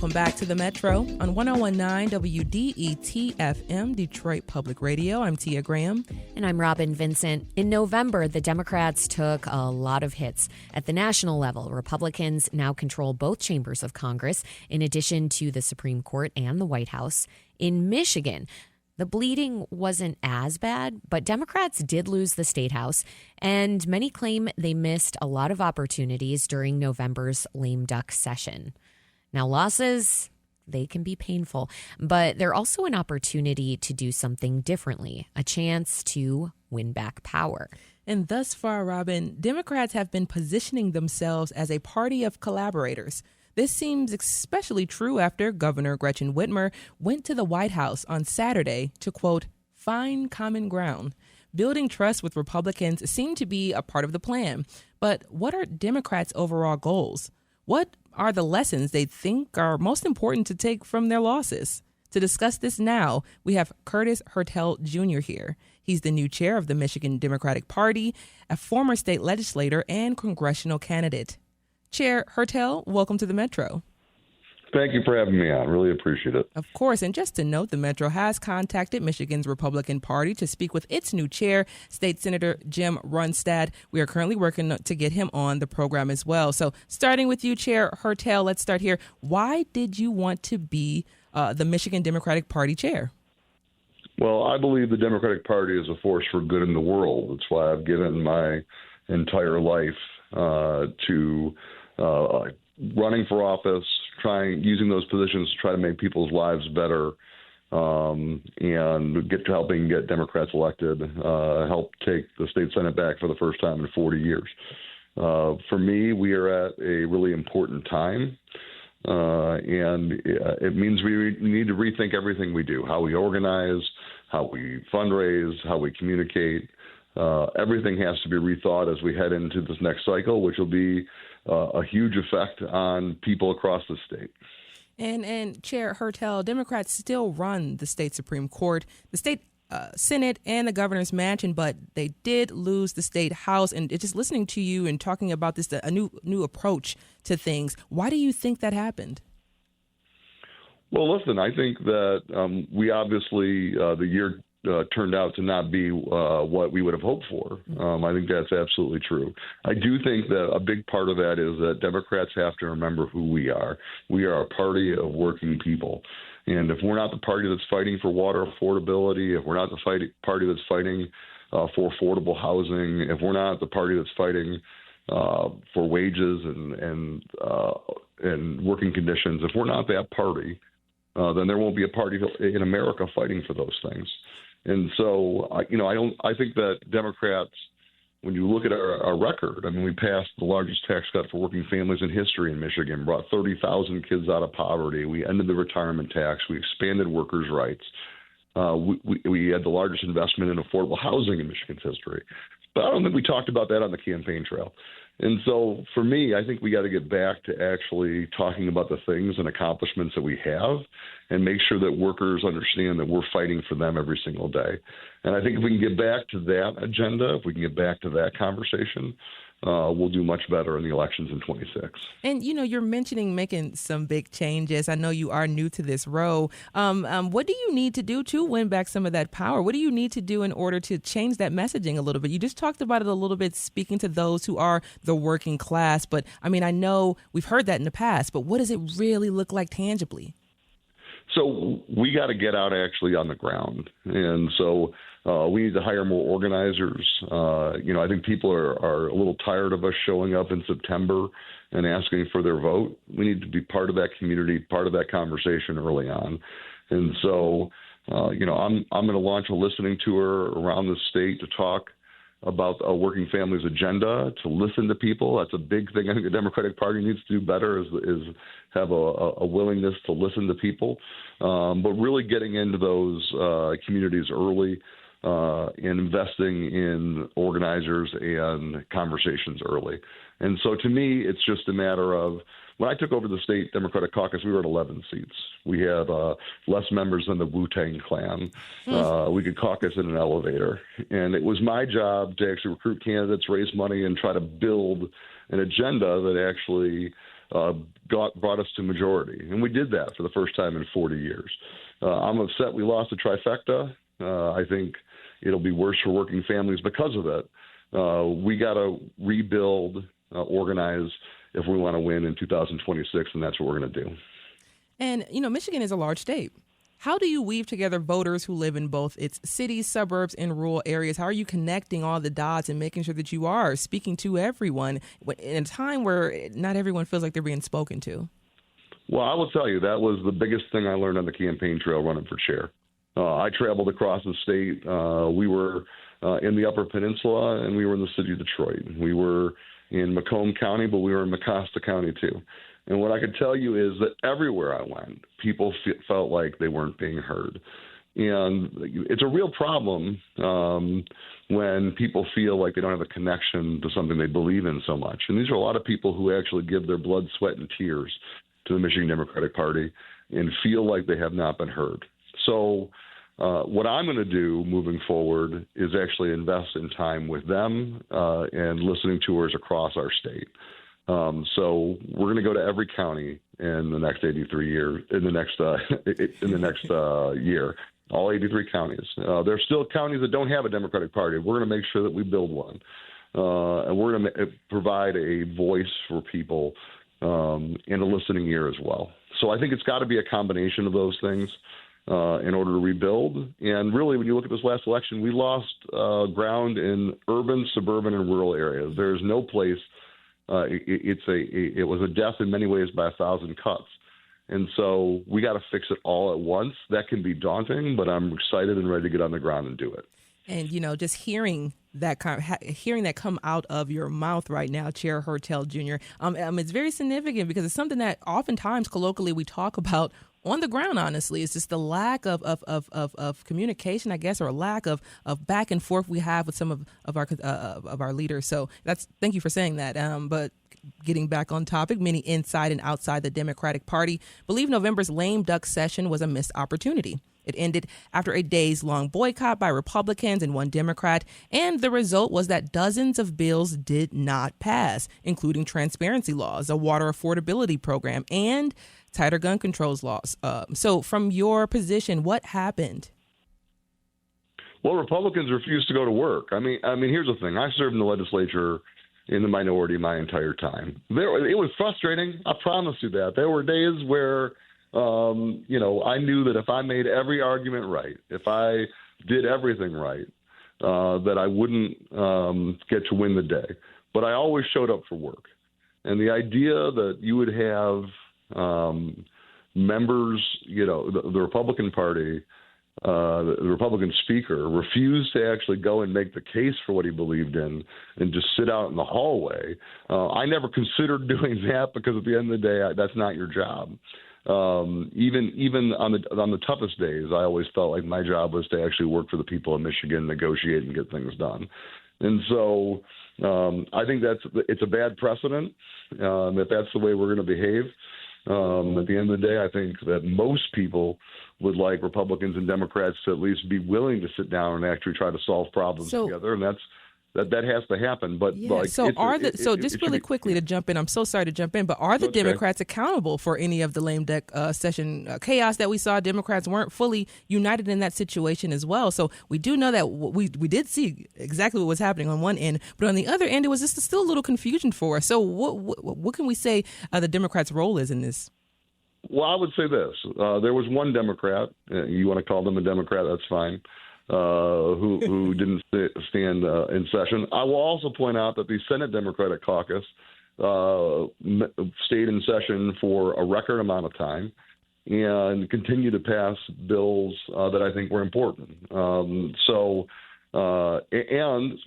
Welcome back to the Metro on 1019 WDET-FM, Detroit Public Radio. I'm Tia Graham. And I'm Robin Vincent. In November, the Democrats took a lot of hits. At the national level, Republicans now control both chambers of Congress, in addition to the Supreme Court and the White House. In Michigan, the bleeding wasn't as bad, but Democrats did lose the state house, and many claim they missed a lot of opportunities during November's lame duck session. Now, losses, they can be painful, but they're also an opportunity to do something differently, a chance to win back power. And thus far, Robin, Democrats have been positioning themselves as a party of collaborators. This seems especially true after Governor Gretchen Whitmer went to the White House on Saturday to, quote, find common ground. Building trust with Republicans seemed to be a part of the plan. But what are Democrats' overall goals? What are the lessons they think are most important to take from their losses? To discuss this now, we have Curtis Hertel Jr. here. He's the new chair of the Michigan Democratic Party, a former state legislator and congressional candidate. Chair Hertel, welcome to the Metro. Thank you for having me on. Really appreciate it. Of course. And just to note, the Metro has contacted Michigan's Republican Party to speak with its new chair, State Senator Jim Runstad. We are currently working to get him on the program as well. So starting with you, Chair Hertel, let's start here. Why did you want to be the Michigan Democratic Party chair? Well, I believe the Democratic Party is a force for good in the world. That's why I've given my entire life to running for office, using those positions to try to make people's lives better, and helping get Democrats elected, help take the state Senate back for the first time in 40 years. For me, we are at a really important time, and it means we need to rethink everything we do, how we organize, how we fundraise, how we communicate. Everything has to be rethought as we head into this next cycle, which will be a huge effect on people across the state. And Chair Hertel, Democrats still run the state Supreme Court, the state Senate, and the governor's mansion, but they did lose the state house. And just listening to you and talking about this, a new approach to things, why do you think that happened? Well, listen, I think that we obviously, the year turned out to not be what we would have hoped for. I think that's absolutely true. I do think that a big part of that is that Democrats have to remember who we are. We are a party of working people. And if we're not the party that's fighting for water affordability, if we're not the party that's fighting for affordable housing, if we're not the party that's fighting for wages and working conditions, if we're not that party, then there won't be a party in America fighting for those things. And so, I think that Democrats, when you look at our record, I mean, we passed the largest tax cut for working families in history in Michigan, brought 30,000 kids out of poverty. We ended the retirement tax. We expanded workers' rights. We had the largest investment in affordable housing in Michigan's history. But I don't think we talked about that on the campaign trail. And so for me, I think we got to get back to actually talking about the things and accomplishments that we have and make sure that workers understand that we're fighting for them every single day. And I think if we can get back to that agenda, if we can get back to that conversation, we'll do much better in the elections in 26. And, you're mentioning making some big changes. I know you are new to this role. What do you need to do to win back some of that power? What do you need to do in order to change that messaging a little bit? You just talked about it a little bit, speaking to those who are the working class. But, I know we've heard that in the past, but what does it really look like tangibly? So we got to get out actually on the ground. And so we need to hire more organizers. I think people are a little tired of us showing up in September and asking for their vote. We need to be part of that community, part of that conversation early on. And so, I'm going to launch a listening tour around the state to talk about a working families agenda, to listen to people. That's a big thing I think the Democratic Party needs to do better is have a willingness to listen to people, but really getting into those communities early and investing in organizers and conversations early. And so to me, it's just a matter of when I took over the state Democratic caucus, we were at 11 seats. We had less members than the Wu-Tang Clan. We could caucus in an elevator. And it was my job to actually recruit candidates, raise money, and try to build an agenda that actually brought us to majority. And we did that for the first time in 40 years. I'm upset we lost the trifecta. I think it'll be worse for working families because of it. We got to rebuild, organize if we want to win in 2026, and that's what we're going to do. And, Michigan is a large state. How do you weave together voters who live in both its cities, suburbs, and rural areas? How are you connecting all the dots and making sure that you are speaking to everyone in a time where not everyone feels like they're being spoken to? Well, I will tell you, that was the biggest thing I learned on the campaign trail running for chair. I traveled across the state. We were in the Upper Peninsula, and we were in the city of Detroit. We were in Macomb County, but we were in Mecosta County, too. And what I could tell you is that everywhere I went, people felt like they weren't being heard. And it's a real problem when people feel like they don't have a connection to something they believe in so much. And these are a lot of people who actually give their blood, sweat, and tears to the Michigan Democratic Party and feel like they have not been heard. So what I'm going to do moving forward is actually invest in time with them and listening tours across our state. So we're going to go to every county in the next 83 years, in the next year, all 83 counties. There's still counties that don't have a Democratic Party. We're going to make sure that we build one. And we're going to provide a voice for people and a listening ear as well. So I think it's got to be a combination of those things in order to rebuild. And really, when you look at this last election, we lost ground in urban, suburban, and rural areas. There's no place. It was a death in many ways by 1,000 cuts. And so we got to fix it all at once. That can be daunting, but I'm excited and ready to get on the ground and do it. And, just hearing that come out of your mouth right now, Chair Hertel Jr., it's very significant because it's something that oftentimes colloquially we talk about on the ground, honestly. It's just the lack of communication, I guess, or a lack of back and forth we have with some of our leaders. So thank you for saying that. But getting back on topic, many inside and outside the Democratic Party believe November's lame duck session was a missed opportunity. It ended after a days-long boycott by Republicans and one Democrat, and the result was that dozens of bills did not pass, including transparency laws, a water affordability program, and tighter gun controls laws. So from your position, what happened? Well, Republicans refused to go to work. I mean, here's the thing. I served in the legislature in the minority my entire time. It was frustrating. I promise you that. There were days where I knew that if I made every argument right, if I did everything right, that I wouldn't get to win the day. But I always showed up for work. And the idea that you would have members, the Republican Party, the Republican speaker refused to actually go and make the case for what he believed in and just sit out in the hallway. I never considered doing that because at the end of the day, that's not your job. Even on the toughest days, I always felt like my job was to actually work for the people of Michigan, negotiate, and get things done. And so I think it's a bad precedent if that's the way we're going to behave. At the end of the day, I think that most people would like Republicans and Democrats to at least be willing to sit down and actually try to solve problems together, and that has to happen. But just really quickly to jump in, I'm so sorry to jump in, but are the Democrats accountable for any of the lame duck session chaos that we saw? Democrats weren't fully united in that situation as well. So we do know that we did see exactly what was happening on one end, but on the other end, it was just still a little confusion for us. So what can we say the Democrats' role is in this? Well, I would say this. There was one Democrat, you want to call them a Democrat, that's fine, who didn't stand in session. I will also point out that the Senate Democratic Caucus stayed in session for a record amount of time and continued to pass bills that I think were important. And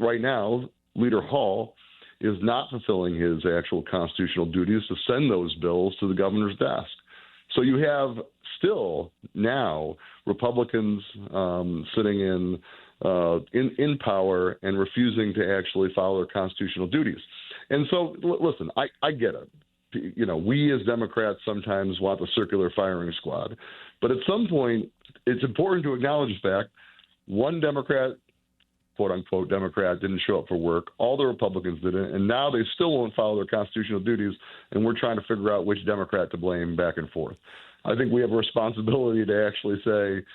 right now, Leader Hall is not fulfilling his actual constitutional duties to send those bills to the governor's desk. So you have still now Republicans sitting in power and refusing to actually follow their constitutional duties. And so, listen, I get it. We as Democrats sometimes want the circular firing squad. But at some point, it's important to acknowledge the fact one Democrat quote unquote Democrat didn't show up for work. All the Republicans didn't, and now they still won't follow their constitutional duties. And we're trying to figure out which Democrat to blame back and forth. I think we have a responsibility to actually say,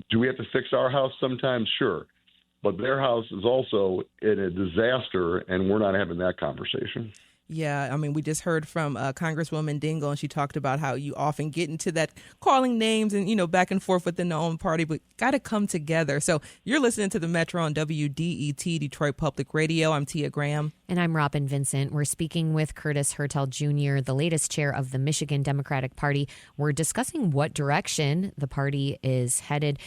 do we have to fix our house sometimes? Sure. But their house is also in a disaster, and we're not having that conversation. Yeah, I mean, we just heard from Congresswoman Dingell, and she talked about how you often get into that calling names and, back and forth within the own party, but got to come together. So you're listening to the Metro on WDET, Detroit Public Radio. I'm Tia Graham. And I'm Robin Vincent. We're speaking with Curtis Hertel Jr., the latest chair of the Michigan Democratic Party. We're discussing what direction the party is headed.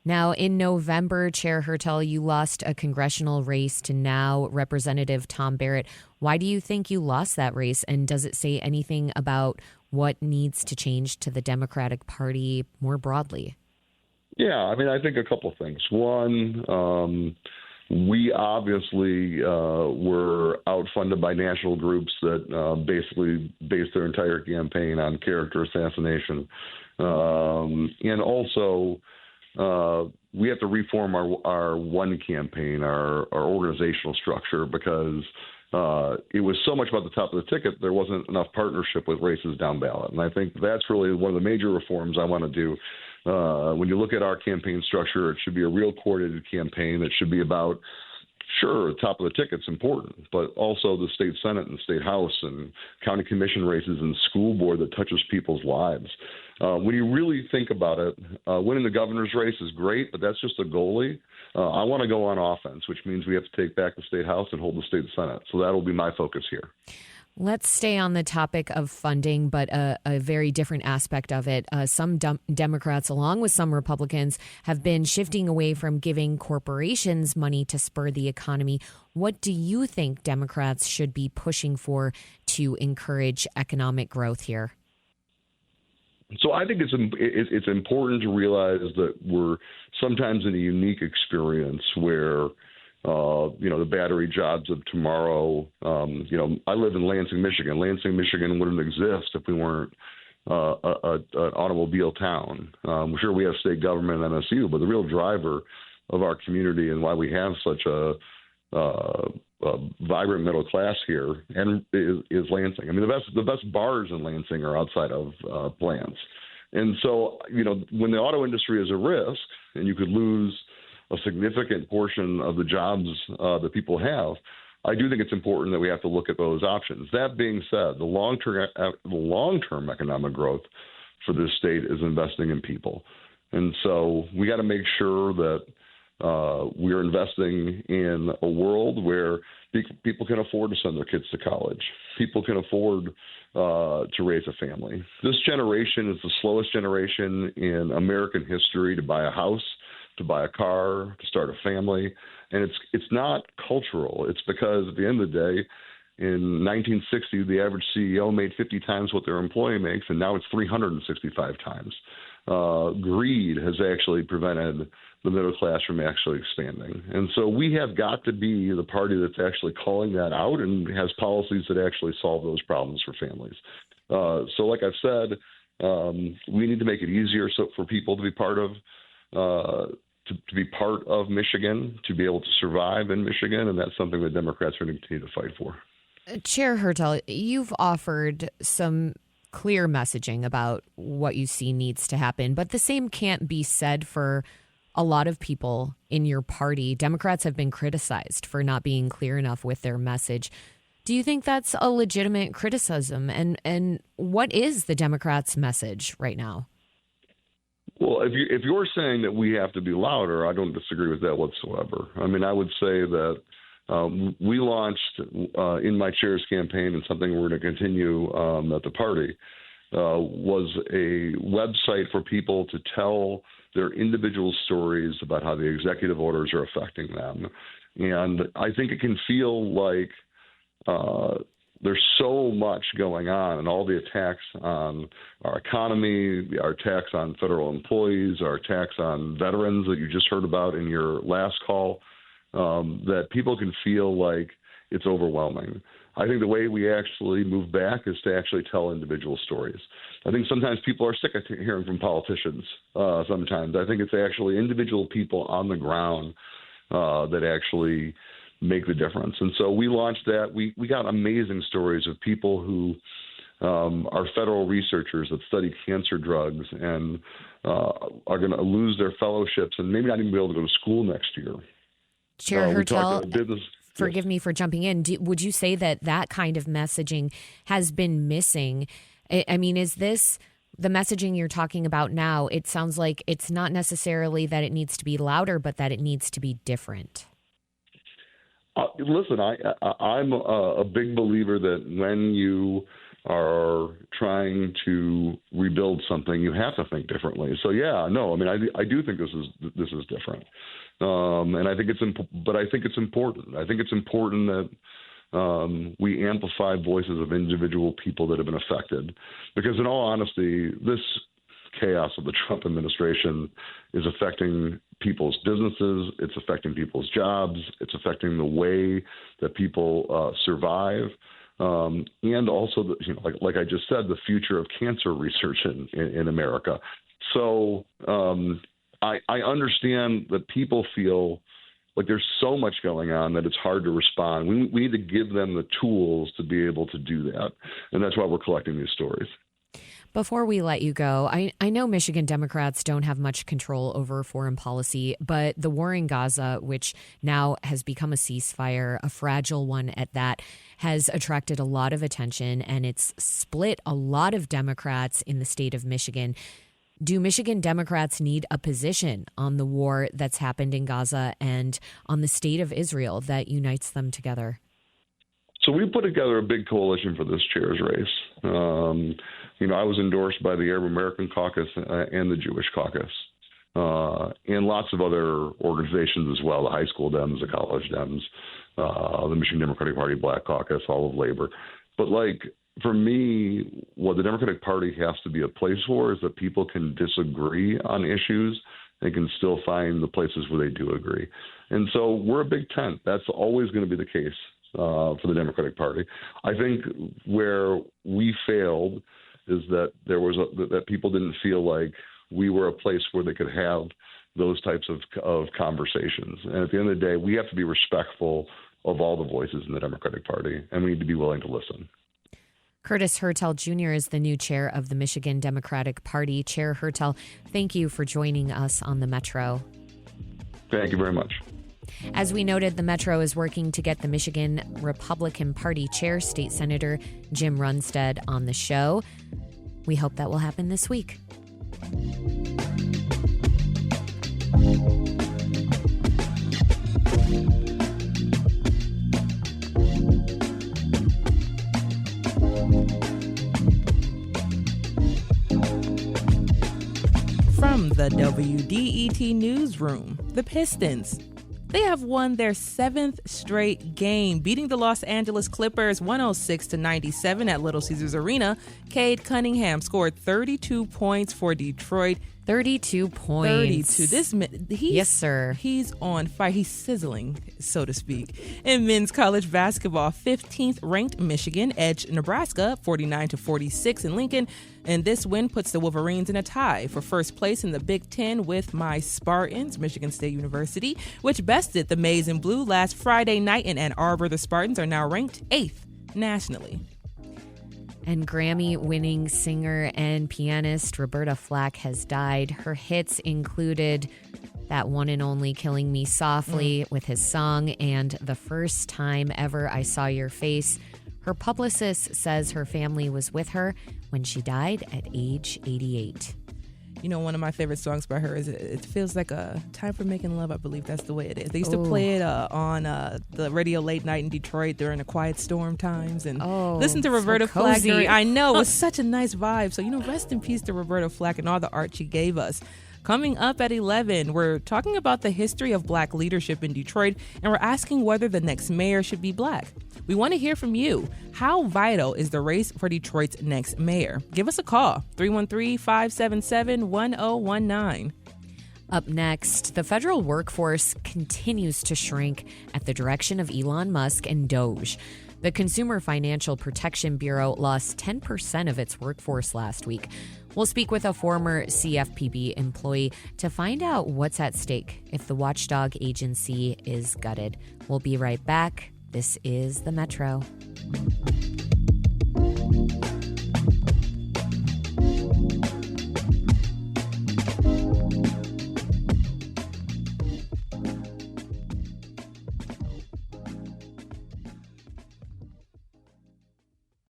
Now, in November, Chair Hertel, you lost a congressional race to now Representative Tom Barrett. Why do you think you lost that race? And does it say anything about what needs to change to the Democratic Party more broadly? Yeah, I mean, I think a couple of things. One, we obviously were outfunded by national groups that basically based their entire campaign on character assassination. And also, we have to reform our one campaign, our organizational structure, because it was so much about the top of the ticket, there wasn't enough partnership with races down ballot. And I think that's really one of the major reforms I want to do. When you look at our campaign structure, it should be a real coordinated campaign that should be about, sure, top of the ticket's important, but also the state Senate and state House and county commission races and school board that touches people's lives. When you really think about it, winning the governor's race is great, but that's just a goalie. I want to go on offense, which means we have to take back the state House and hold the state Senate. So that'll be my focus here. Let's stay on the topic of funding, but a very different aspect of it. Some Democrats, along with some Republicans, have been shifting away from giving corporations money to spur the economy. What do you think Democrats should be pushing for to encourage economic growth here? So I think it's important to realize that we're sometimes in a unique experience where the battery jobs of tomorrow. I live in Lansing, Michigan. Lansing, Michigan wouldn't exist if we weren't an automobile town. Sure, we have state government and MSU, but the real driver of our community and why we have such a vibrant middle class here and is Lansing. I mean, the best bars in Lansing are outside of plants. And so, when the auto industry is a risk and you could lose a significant portion of the jobs that people have, I do think it's important that we have to look at those options. That being said, the long-term economic growth for this state is investing in people. And so we got to make sure that we're investing in a world where people can afford to send their kids to college. People can afford to raise a family. This generation is the slowest generation in American history to buy a house, to buy a car, to start a family. And it's not cultural. It's because at the end of the day, in 1960, the average CEO made 50 times what their employee makes, and now it's 365 times. Greed has actually prevented the middle class from actually expanding. And so we have got to be the party that's actually calling that out and has policies that actually solve those problems for families. So like I've said, we need to make it easier for people to be part of to be part of Michigan, to be able to survive in Michigan, and that's something that Democrats are going to continue to fight for. Chair Hertel, you've offered some clear messaging about what you see needs to happen, but the same can't be said for a lot of people in your party. Democrats have been criticized for not being clear enough with their message. Do you think that's a legitimate criticism? And what is the Democrats' message right now? Well, if you're saying that we have to be louder, I don't disagree with that whatsoever. I mean, I would say that we launched in my chair's campaign, and something we're going to continue at the party, was a website for people to tell their individual stories about how the executive orders are affecting them. And I think it can feel like there's so much going on, and all the attacks on our economy, our attacks on federal employees, our attacks on veterans that you just heard about in your last call, that people can feel like it's overwhelming. I think the way we actually move back is to actually tell individual stories. I think sometimes people are sick of hearing from politicians. Sometimes I think it's actually individual people on the ground that actually make the difference. And so we launched that. We got amazing stories of people who are federal researchers that study cancer drugs and are going to lose their fellowships and maybe not even be able to go to school next year. Chair Hertel, business. forgive me for jumping in. Would you say that kind of messaging has been missing? I mean, is this the messaging you're talking about now? It sounds like it's not necessarily that it needs to be louder, but that it needs to be different. Listen, I'm a big believer that when you are trying to rebuild something, you have to think differently. So I do think this is different, and I think it's important. I think it's important that we amplify voices of individual people that have been affected, because in all honesty, this chaos of the Trump administration is affecting people's businesses. It's affecting people's jobs. It's affecting the way that people survive. And also, like I just said, the future of cancer research in America. So I understand that people feel like there's so much going on that it's hard to respond. We need to give them the tools to be able to do that. And that's why we're collecting these stories. Before we let you go, I know Michigan Democrats don't have much control over foreign policy, but the war in Gaza, which now has become a ceasefire, a fragile one at that, has attracted a lot of attention, and it's split a lot of Democrats in the state of Michigan. Do Michigan Democrats need a position on the war that's happened in Gaza and on the state of Israel that unites them together? So we put together a big coalition for this chair's race. I was endorsed by the Arab American Caucus and the Jewish Caucus, and lots of other organizations as well, the high school Dems, the college Dems, the Michigan Democratic Party Black Caucus, all of labor. But for me, what the Democratic Party has to be a place for is that people can disagree on issues and can still find the places where they do agree. And so we're a big tent. That's always going to be the case for the Democratic Party. I think where we failed is that that people didn't feel like we were a place where they could have those types of conversations. And at the end of the day, we have to be respectful of all the voices in the Democratic Party, and we need to be willing to listen. Curtis Hertel Jr. is the new chair of the Michigan Democratic Party. Chair Hertel, thank you for joining us on the Metro. Thank you very much. As we noted, the Metro is working to get the Michigan Republican Party chair, State Senator Jim Runstead, on the show. We hope that will happen this week. From the WDET newsroom, the Pistons. They have won their 7th straight game, beating the Los Angeles Clippers 106-97 at Little Caesars Arena. Cade Cunningham scored 32 points for Detroit. 32 points. 32. Yes, sir. He's on fire. He's sizzling, so to speak. In men's college basketball, 15th ranked Michigan edged Nebraska 49-46 in Lincoln. And this win puts the Wolverines in a tie for first place in the Big Ten with my Spartans, Michigan State University, which bested the Maize and Blue last Friday night in Ann Arbor. The Spartans are now ranked 8th nationally. And Grammy-winning singer and pianist Roberta Flack has died. Her hits included that one and only Killing Me Softly with his song and The First Time Ever I Saw Your Face. Her publicist says her family was with her when she died at age 88. You know, one of my favorite songs by her is It Feels Like a Time for Making Love. I believe that's the way it is. They used to play it on the radio late night in Detroit during the quiet storm times. And listen to Roberta Flack. I know, it was such a nice vibe. So, rest in peace to Roberta Flack and all the art she gave us. Coming up at 11, we're talking about the history of black leadership in Detroit, and we're asking whether the next mayor should be black. We want to hear from you. How vital is the race for Detroit's next mayor? Give us a call, 313-577-1019. Up next, the federal workforce continues to shrink at the direction of Elon Musk and Doge. The Consumer Financial Protection Bureau lost 10% of its workforce last week. We'll speak with a former CFPB employee to find out what's at stake if the watchdog agency is gutted. We'll be right back. This is The Metro.